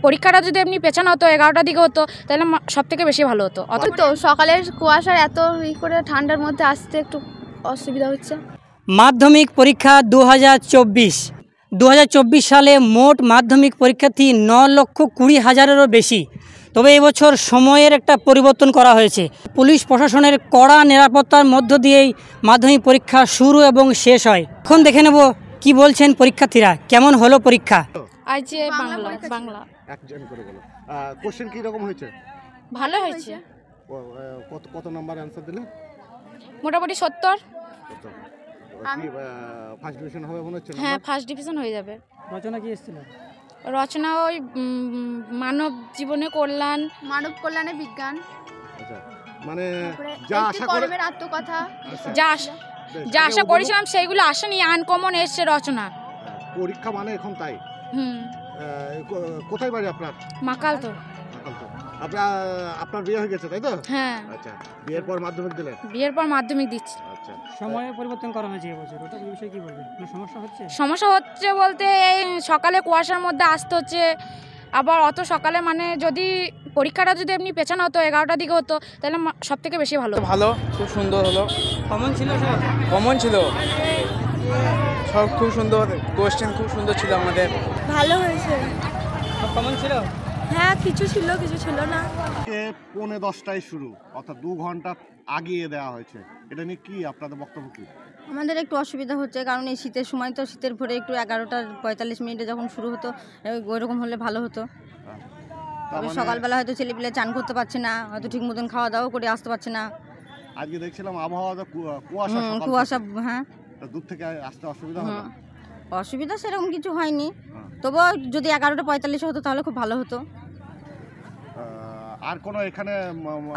পরীক্ষাটা যদি এমনি পেছানো হতো 11টার দিকে হতো তাহলে সব থেকে বেশি ভালো হতো। তো সকালের কুয়াশার এত করে ঠান্ডার মধ্যে আসতে একটু অসুবিধা হচ্ছে। মাধ্যমিক পরীক্ষা 2024 সালে মোট মাধ্যমিক পরীক্ষার্থী 9,20,000-এরও বেশি। তবে এবছর সময়ের একটা পরিবর্তন করা হয়েছে। পুলিশ প্রশাসনের কড়া নিরাপত্তার মধ্য দিয়েই মাধ্যমিক পরীক্ষা শুরু এবং শেষ হয়। এখন দেখে নেব কি বলছেন পরীক্ষার্থীরা, কেমন হলো পরীক্ষা। আজ বাংলা একজন করে বলো, কোশ্চেন কি রকম হয়েছে? ভালো হয়েছে। কত নাম্বার অ্যানসার দিলে? মোটামুটি 70। কি ফার্স্ট ডিভিশন হবে মনে হচ্ছে? হ্যাঁ, ফার্স্ট ডিভিশন হয়ে যাবে। রচনা কি এসেছিল? রচনা ওই মানব জীবনে কল্যাণ, মানব কল্যাণে বিজ্ঞান। আচ্ছা, মানে যা আশা করে আত্মকথা, যা আশা করেছিলাম সেইগুলো আসেনি, আনকমন এসছে রচনা। পরীক্ষা মানে এখন তাই। কোথায় বাড়ি আপনার? মাকাল তো। আপনার বিয়ে হয়ে গেছে তাই তো? হ্যাঁ। আচ্ছা, বিয়ের পর মাধ্যমিক দিলেন? বিয়ের পর মাধ্যমিক দিচ্ছি। আচ্ছা, সময়ে পরিবর্তন করা হয়েছে এবছর, ওটা বিষয়ে কি বলবেন? কোনো সমস্যা হচ্ছে? সমস্যা হচ্ছে বলতে এই সকালে কুয়াশার মধ্যে আসতে হচ্ছে, আবার অত সকালে মানে যদি পরীক্ষাটা যদি এমনি পেছানো হতো 11টার দিকে হতো তাহলে সব থেকে বেশি ভালো। ভালো, খুব সুন্দর হলো। কমন ছিল সব? কমন ছিল সব, খুব সুন্দর কোয়েশ্চেন, খুব সুন্দর ছিল আমাদের। ভালো হয়েছে। সব কমন ছিল? হ্যাঁ, কিছু ছিল কিছু ছিল না। 9:45টায় শুরু, অর্থাৎ 2 ঘন্টা আগিয়ে দেওয়া হয়েছে। এটা নিয়ে কি আপনাদের বক্তব্য কি? আমাদের একটু অসুবিধা হচ্ছে, কারণ এই শীতের সময় তো, শীতের ভোরে একটু 11:45 যখন শুরু হতো ওইরকম হলে ভালো হতো। সকালবেলা হয়তো ছেলেপিলে চান করতে পারছে না, হয়তো ঠিক মতন খাওয়া দাওয়া করে আসতে পারছে না। আজকে দেখছিলাম আবহাওয়াটা কুয়াশা। হ্যাঁ, দূর থেকে আসতে অসুবিধা হলো? অসুবিধা সেরকম কিছু হয়নি, তবুও যদি 11:45 হতো তাহলে খুব ভালো হতো। আর কোনো এখানে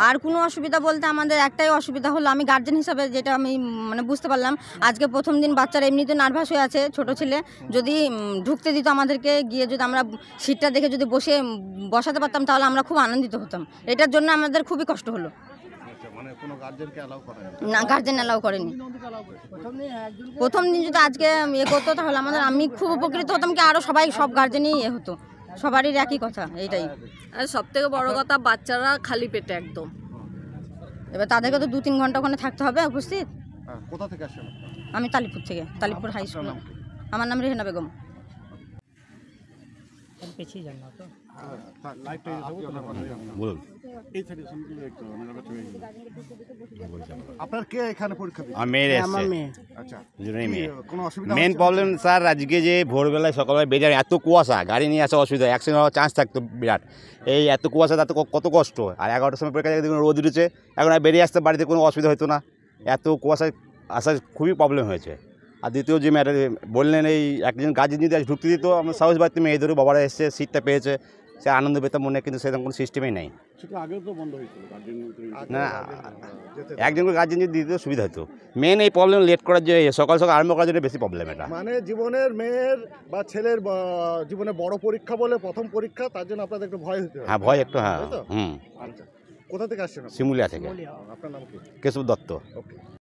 আর কোনো অসুবিধা বলতে আমাদের একটাই অসুবিধা হলো, আমি গার্জেন হিসাবে যেটা আমি মানে বুঝতে পারলাম, আজকে প্রথম দিন বাচ্চারা এমনিতে নার্ভাস হয়ে আছে, ছোট ছেলে, যদি ঢুকতে দিত আমাদেরকে, গিয়ে যদি আমরা সিটটা দেখে যদি বসাতে পারতাম তাহলে আমরা খুব আনন্দিত হতাম। এটার জন্য আমাদের খুবই কষ্ট হলো। মানে কোনো গার্জেনকে অ্যালাউ করে না, গার্জেন অ্যালাউ করেনি। প্রথম দিন যদি আজকে করতো তাহলে আমি খুব উপকৃত হতাম, কি আরও সব গার্জেনই হতো, সবারই একই কথা এইটাই। আর সব থেকে বড় কথা, বাচ্চারা খালি পেটে একদম। এবার তাদেরকে তো 2-3 ঘন্টা ওখানে থাকতে হবে উপস্থিত। কোথা থেকে আসছেন? আমি তালিপুর থেকে, তালিপুর হাই স্কুল। আমার নাম রেহেনা বেগম। আপনার কে এখানে পরীক্ষা দিচ্ছে? আমার মেয়ে। আচ্ছা, কোনো অসুবিধা? মেন প্রবলেম স্যার, আজকে যে ভোরবেলায় সকালবেলায় বেরিয়ে এত কুয়াশা, গাড়ি নিয়ে আসা অসুবিধা, অ্যাক্সিডেন্ট হওয়ার চান্স থাকতো বিরাট। এই এত কুয়াশা, তাতে কত কষ্ট। আর 11টার সময় পরীক্ষা দেখুন রোদ উঠেছে, এখন আর বেরিয়ে আসতে বাড়িতে কোনো অসুবিধা হতো না। এত কুয়াশায় আসা খুবই প্রবলেম হয়েছে। আর দ্বিতীয় যে ম্যাটার বললেন, এই একজন গার্জেন যদি আজ ঢুকতে দিত, আমরা সাহস বাড়িতে মেয়েদেরও বাবারা এসছে, সিটটা পেয়েছে, সে আনন্দ পেতাম মনে, কিন্তু সেরকম কোনো সিস্টেমই নেই। না, একজন করে গার্জেন যদি দিতে সুবিধা হতো। মেন এই প্রবলেম লেট করার যে সকাল সকাল আরম্ভ করার জন্য বেশি প্রবলেম এটা। মানে জীবনের মেয়ের বা ছেলের জীবনে বড় পরীক্ষা বলে, প্রথম পরীক্ষা, তার জন্য আপনাদের একটু ভয় হতে? হ্যাঁ, ভয় একটু। হ্যাঁ। আচ্ছা, কোথা থেকে আসছেন? শিমুলিয়া থেকে। আপনার নাম কি? কেশব দত্ত। ওকে।